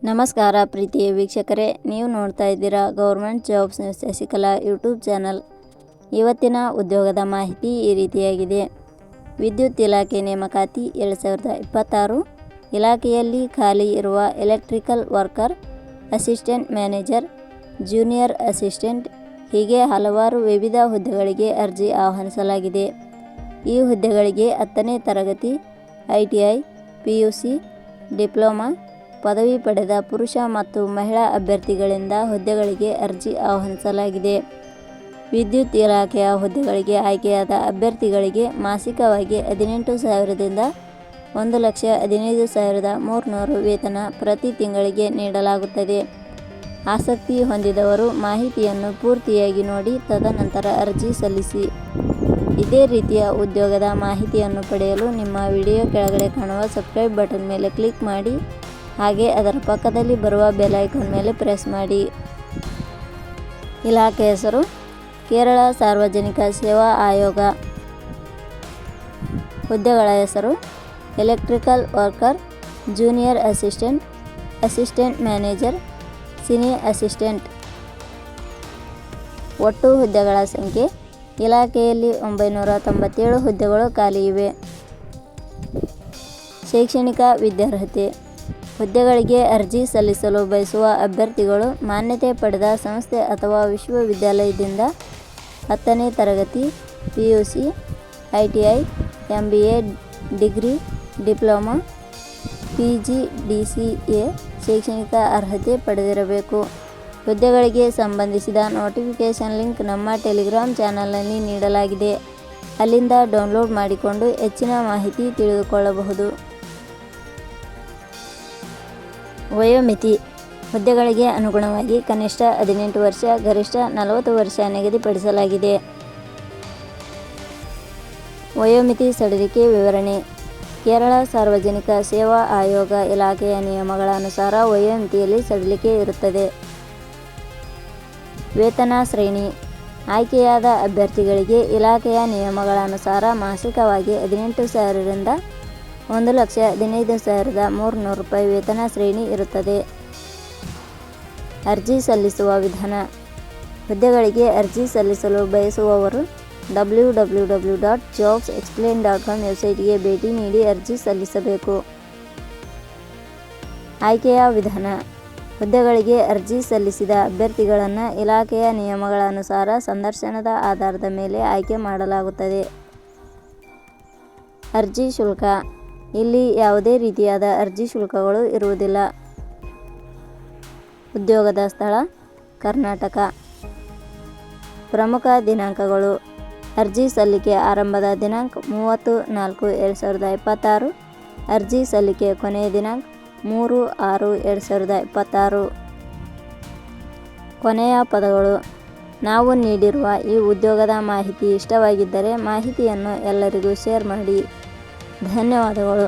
ನಮಸ್ಕಾರ ಪ್ರೀತಿಯ ವೀಕ್ಷಕರೇ, ನೀವು ನೋಡ್ತಾ ಇದ್ದೀರಾ government jobs news Shashikala YouTube channel. ಇವತ್ತಿನ ಉದ್ಯೋಗದ ಮಾಹಿತಿ ಈ ರೀತಿಯಾಗಿದೆ. ವಿದ್ಯುತ್ ಇಲಾಖೆ ನೇಮಕಾತಿ 2026. ಇಲಾಖೆಯಲ್ಲಿ ಖಾಲಿ ಇರುವ electrical worker, assistant manager, junior assistant ಹೀಗೆ ಹಲವಾರು ವಿವಿಧ ಹುದ್ದೆಗಳಿಗೆ ಅರ್ಜಿ ಆಹ್ವಾನಿಸಲಾಗಿದೆ. ಈ ಹುದ್ದೆಗಳಿಗೆ 10ನೇ ತರಗತಿ, ITI, PUC, ಡಿಪ್ಲೊಮಾ, ಪದವಿ ಪಡೆದ ಪುರುಷ ಮತ್ತು ಮಹಿಳಾ ಅಭ್ಯರ್ಥಿಗಳಿಂದ ಹುದ್ದೆಗಳಿಗೆ ಅರ್ಜಿ ಆಹ್ವಾನಿಸಲಾಗಿದೆ. ವಿದ್ಯುತ್ ಇಲಾಖೆಯ ಹುದ್ದೆಗಳಿಗೆ ಆಯ್ಕೆಯಾದ ಅಭ್ಯರ್ಥಿಗಳಿಗೆ ಮಾಸಿಕವಾಗಿ 18,000ದಿಂದ 1,15,300 ವೇತನ ಪ್ರತಿ ತಿಂಗಳಿಗೆ ನೀಡಲಾಗುತ್ತದೆ. ಆಸಕ್ತಿ ಹೊಂದಿದವರು ಮಾಹಿತಿಯನ್ನು ಪೂರ್ತಿಯಾಗಿ ನೋಡಿ ತದನಂತರ ಅರ್ಜಿ ಸಲ್ಲಿಸಿ. ಇದೇ ರೀತಿಯ ಉದ್ಯೋಗದ ಮಾಹಿತಿಯನ್ನು ಪಡೆಯಲು ನಿಮ್ಮ ವಿಡಿಯೋ ಕೆಳಗಡೆ ಕಾಣುವ ಸಬ್ಸ್ಕ್ರೈಬ್ ಬಟನ್ ಮೇಲೆ ಕ್ಲಿಕ್ ಮಾಡಿ, ಹಾಗೆ ಅದರ ಪಕ್ಕದಲ್ಲಿ ಬರುವ ಬೆಲ್ ಐಕಾನ್ ಮೇಲೆ ಪ್ರೆಸ್ ಮಾಡಿ. ಇಲಾಖೆ ಹೆಸರು ಕೇರಳ ಸಾರ್ವಜನಿಕ ಸೇವಾ ಆಯೋಗ. ಹುದ್ದೆಗಳ ಹೆಸರು electrical worker, junior assistant, assistant manager, senior assistant. ಒಟ್ಟು ಹುದ್ದೆಗಳ ಸಂಖ್ಯೆ ಇಲಾಖೆಯಲ್ಲಿ 997 ಹುದ್ದೆಗಳು ಖಾಲಿ ಇವೆ. ಶೈಕ್ಷಣಿಕ ವಿದ್ಯಾರ್ಹತೆ. ಹುದ್ದೆಗಳಿಗೆ ಅರ್ಜಿ ಸಲ್ಲಿಸಲು ಬಯಸುವ ಅಭ್ಯರ್ಥಿಗಳು ಮಾನ್ಯತೆ ಪಡೆದ ಸಂಸ್ಥೆ ಅಥವಾ ವಿಶ್ವವಿದ್ಯಾಲಯದಿಂದ 10ನೇ ತರಗತಿ, PUC, ITI, MBA, degree, diploma, PGDCA ಶೈಕ್ಷಣಿಕ ಅರ್ಹತೆ ಪಡೆದಿರಬೇಕು. ಹುದ್ದೆಗಳಿಗೆ ಸಂಬಂಧಿಸಿದ ನೋಟಿಫಿಕೇಷನ್ ಲಿಂಕ್ ನಮ್ಮ ಟೆಲಿಗ್ರಾಮ್ ಚಾನಲ್ನಲ್ಲಿ ನೀಡಲಾಗಿದೆ. ಅಲ್ಲಿಂದ ಡೌನ್ಲೋಡ್ ಮಾಡಿಕೊಂಡು ಹೆಚ್ಚಿನ ಮಾಹಿತಿ ತಿಳಿದುಕೊಳ್ಳಬಹುದು. ವಯೋಮಿತಿ. ಹುದ್ದೆಗಳಿಗೆ ಅನುಗುಣವಾಗಿ ಕನಿಷ್ಠ 18 ವರ್ಷ, ಗರಿಷ್ಠ 40 ವರ್ಷ ನಿಗದಿಪಡಿಸಲಾಗಿದೆ. ವಯೋಮಿತಿ ಸಡಿಲಿಕೆ ವಿವರಣೆ. ಕೇರಳ ಸಾರ್ವಜನಿಕ ಸೇವಾ ಆಯೋಗ ಇಲಾಖೆಯ ನಿಯಮಗಳ ಅನುಸಾರ ವಯೋಮಿತಿಯಲ್ಲಿ ಸಡಿಲಿಕೆ ಇರುತ್ತದೆ. ವೇತನ ಶ್ರೇಣಿ. ಆಯ್ಕೆಯಾದ ಅಭ್ಯರ್ಥಿಗಳಿಗೆ ಇಲಾಖೆಯ ನಿಯಮಗಳ ಅನುಸಾರ ಮಾಸಿಕವಾಗಿ 18,000ರಿಂದ 1,15,300 ವೇತನ ಶ್ರೇಣಿ ಇರುತ್ತದೆ. ಅರ್ಜಿ ಸಲ್ಲಿಸುವ ವಿಧಾನ. ಹುದ್ದೆಗಳಿಗೆ ಅರ್ಜಿ ಸಲ್ಲಿಸಲು ಬಯಸುವವರು www.jobsexplain.com ವೆಬ್ಸೈಟ್ಗೆ ಭೇಟಿ ನೀಡಿ ಅರ್ಜಿ ಸಲ್ಲಿಸಬೇಕು. ಆಯ್ಕೆಯ ವಿಧಾನ. ಹುದ್ದೆಗಳಿಗೆ ಅರ್ಜಿ ಸಲ್ಲಿಸಿದ ಅಭ್ಯರ್ಥಿಗಳನ್ನು ಇಲಾಖೆಯ ನಿಯಮಗಳ ಅನುಸಾರ ಸಂದರ್ಶನದ ಆಧಾರದ ಮೇಲೆ ಆಯ್ಕೆ ಮಾಡಲಾಗುತ್ತದೆ. ಅರ್ಜಿ ಶುಲ್ಕ. ಇಲ್ಲಿ ಯಾವುದೇ ರೀತಿಯಾದ ಅರ್ಜಿ ಶುಲ್ಕಗಳು ಇರುವುದಿಲ್ಲ. ಉದ್ಯೋಗದ ಸ್ಥಳ ಕರ್ನಾಟಕ. ಪ್ರಮುಖ ದಿನಾಂಕಗಳು. ಅರ್ಜಿ ಸಲ್ಲಿಕೆ ಆರಂಭದ ದಿನಾಂಕ 30/4/2026. ಅರ್ಜಿ ಸಲ್ಲಿಕೆ ಕೊನೆಯ ದಿನಾಂಕ 3/6/2026. ಕೊನೆಯ ಪದಗಳು. ನಾವು ನೀಡಿರುವ ಈ ಉದ್ಯೋಗದ ಮಾಹಿತಿ ಇಷ್ಟವಾಗಿದ್ದರೆ ಮಾಹಿತಿಯನ್ನು ಎಲ್ಲರಿಗೂ ಶೇರ್ ಮಾಡಿ. ಧನ್ಯವಾದಗಳು.